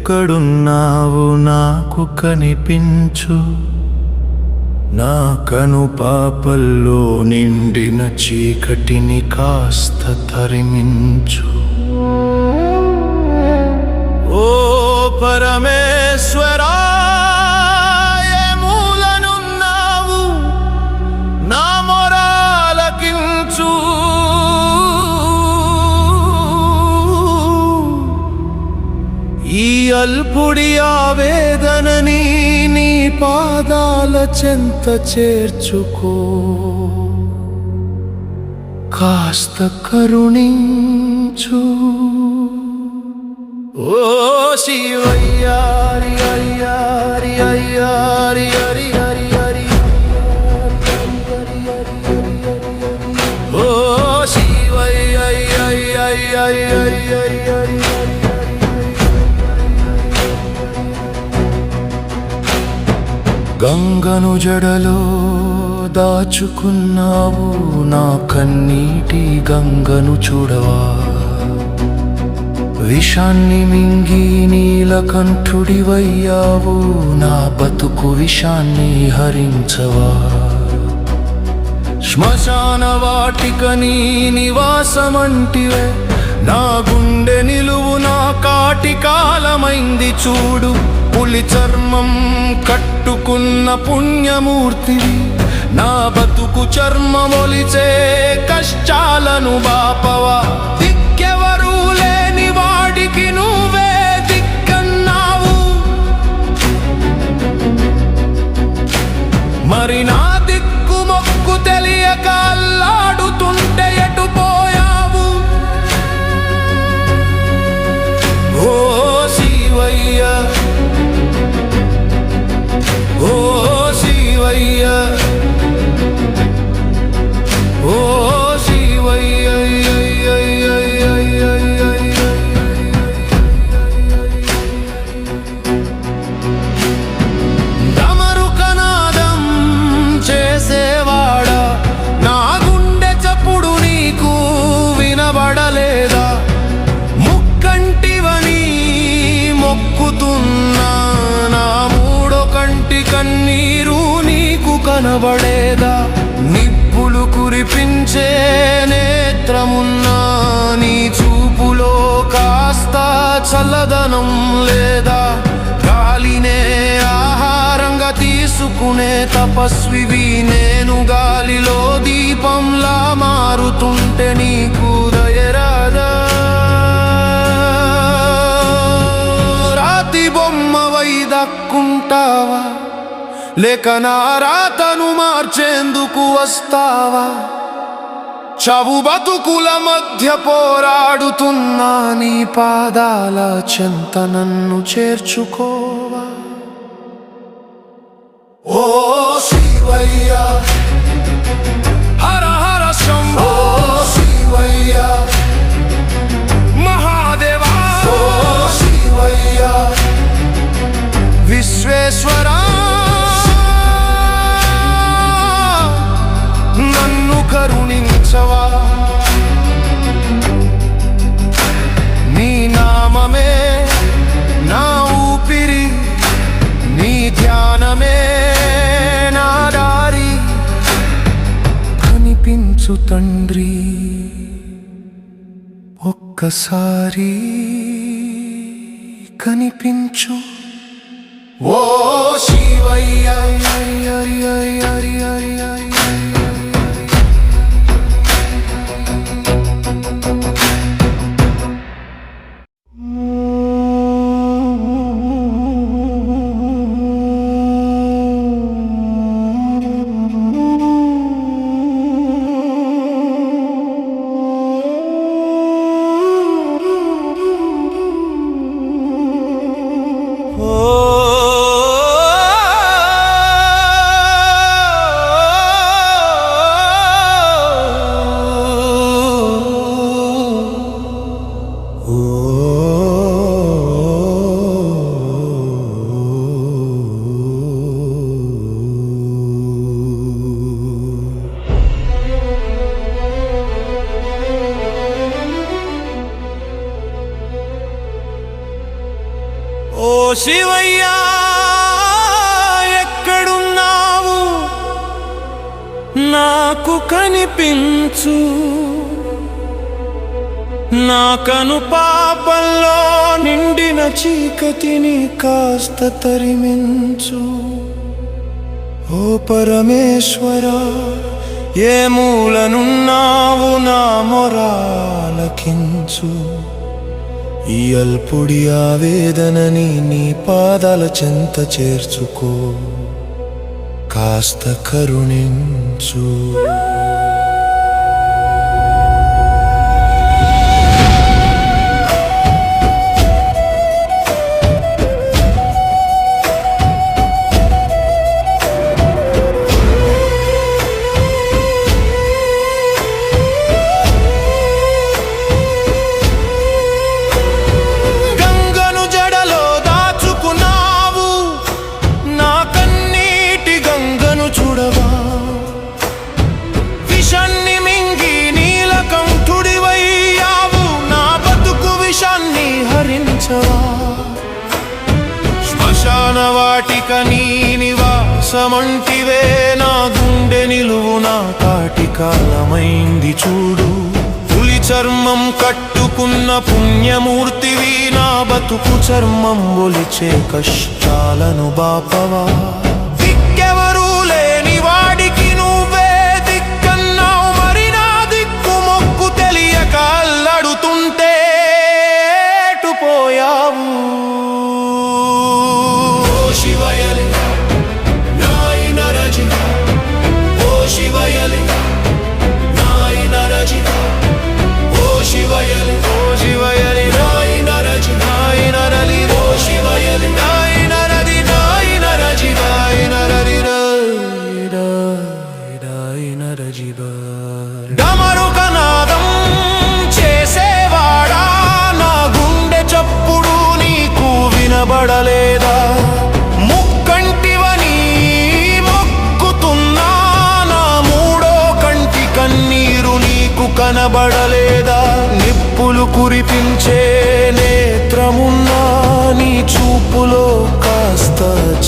ఎక్కడున్నావు నాకు కనిపించు, నా కనుపాపల్లో నిండిన చీకటిని కాస్త తరిమించు. ఓ పరమేశ్వరా, ఏ మూలనున్నావు, నా మొరాలకించు. ఈ అల్పుడి ఆవేదనని నీ పాదాల చెంత చేర్చుకో, కాస్త కరుణించు. ఓ శివయ్యా హరి హరియా హరి హరియా హరి హరి హరి హరి. ఓ శివయ్యా హరి హరి హరి హరి హరి. గంగను జడలో దాచుకున్నావు, నా కన్నీటి గంగను చూడవా. విషాన్ని మింగి నీలకంఠుడివయ్యావు, నా బతుకు విషాన్ని హరించవా. శ్మశాన వాటిక నీ నివాసమంటివే, నా గుండె నిలువు నా కాటి కాలమైంది చూడు. పులి చర్మం కట్టుకున్న పుణ్యమూర్తివి, నా బతుకు చర్మమొలిచే కష్టాలను బాపవా. దిక్కెవరూ లేని వాడికి నువ్వే దిక్కన్నావు, మరి నా దిక్కు మొక్కు తెలియక అల్లాడుతుంటే ఎటు పోయావు. ఓ శివయ్యా, ఓ శివయ్యా, ఓ శివయ్యా. డమరుకనాదం చేసేవాడా, నా గుండె చప్పుడు నీకు వినబడలేదా. ముక్కంటివని మొక్కుతున్నా, నా మూడో కంటి కన్నీరు నీకు కనబడేదా. నిప్పులు కురిపించే నేత్రమున్నా, నీ చూపులో కాస్త చల్లదనం లేదా. గాలినే ఆహారంగా తీసుకునే తపస్వివి నేను, గాలిలో దీపంలా మారుతుంటే నీకు దయరాదా. రాతి బొమ్మవై దక్కుంటావా, లేక నా రాతను మార్చేందుకు వస్తావా. చావు బతుకుల మధ్య పోరాడుతున్నా, నీ పాదాల చెంత నన్ను చేర్చుకోవా. ఓ శివయ్యా, హర హర శంభో శివయ్యా, మహాదేవా ఓ శివయ్యా. విశ్వేశ్వరా, నన్ను కరుణించవా. నీ నామమే నా ఊపిరి, నీ ధ్యానమే నా దారి. కనిపించు తండ్రి ఒక్కసారి, కనిపించు. ఓ శివయ్యా హరి హరి హరి హరి హరి. Oh శివయ్యా ఎక్కడున్నావు నాకు కనిపించు, నా కను పాపంలో నిండిన చీకటిని కాస్త తరిమించు. ఓ పరమేశ్వరా ఏ మూలనున్నావు నా మొరాలకించు. ఈ అల్పుడి ఆవేదనని నీ పాదాల చెంత చేర్చుకో, కాస్త కరుణించు. శ్మశాన వాటిక నీ నివాసమంటివే, నా గుండె నిలువున కాటికాలమైంది చూడు. పులి చర్మం కట్టుకున్న పుణ్యమూర్తివి, నా బతుకు చర్మం ఒలిచే కష్టాలను బాపవా. దిక్కెవరూ లేని వాడికి నువ్వే దిక్కన్నావు, మరి నా దిక్కు మొక్కు తెలియక అల్లడుతుంటే పోయావు. శివయలి నాయన రజిత, ఓ శివయలి నాయన రజిత, ఓ శివయలి, ఓ శివయలి నాయన రజిత, నాయన రలి, ఓ శివయలి నాయన రది, నాయన రజి, నాయన రది, నాయన రజిత. డమరుక నాదం చేసేవాడా, నా గుండె చప్పుడు నీకు వినబడలేదా. ముక్కంటివని మొక్కుతున్నా, నా మూడో కంటి కన్నీరు నీకు కనబడలేదా. నిప్పులు కురిపించే నేత్రమున్నా, నీ చూపులో కాస్త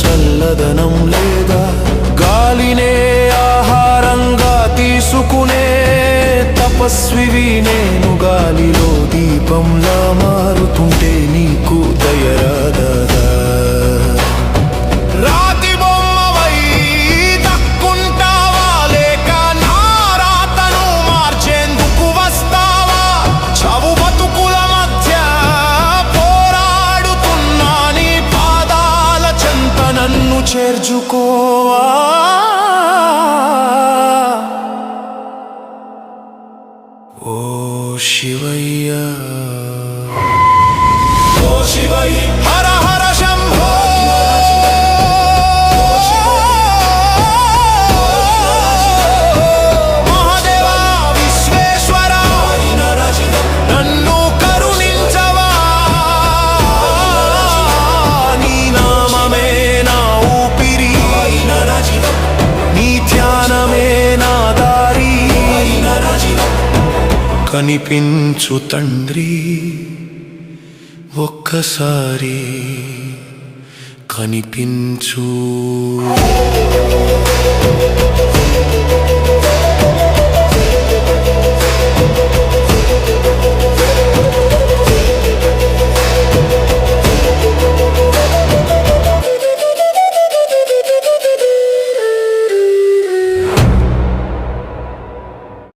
చల్లదనం లేదా. గాలినే ఆహారంగా తీసుకునే తపస్వివి నేను, గాలిలో దీపంలా మారుతుంటే నీకు దయరాదా. రాతి బొమ్మవై దక్కుంటావా, లేక నా రాతను మార్చేందుకు వస్తావా. చవు బతుకుల మధ్య పోరాడుతున్నా, నీ పాదాల చెంత నన్ను చేర్చుకోవా. ఓ శివయ్యా, ఓ శివయ్య హర హర శంభో, మహాదేవా విశ్వేశ్వర నన్ను కరుణించవా. నీ నామమే నా ఊపిరి, నీ ధ్యానమే నా దారి. కనిపించు తండ్రి ఒక్కసారి, కనిపించు.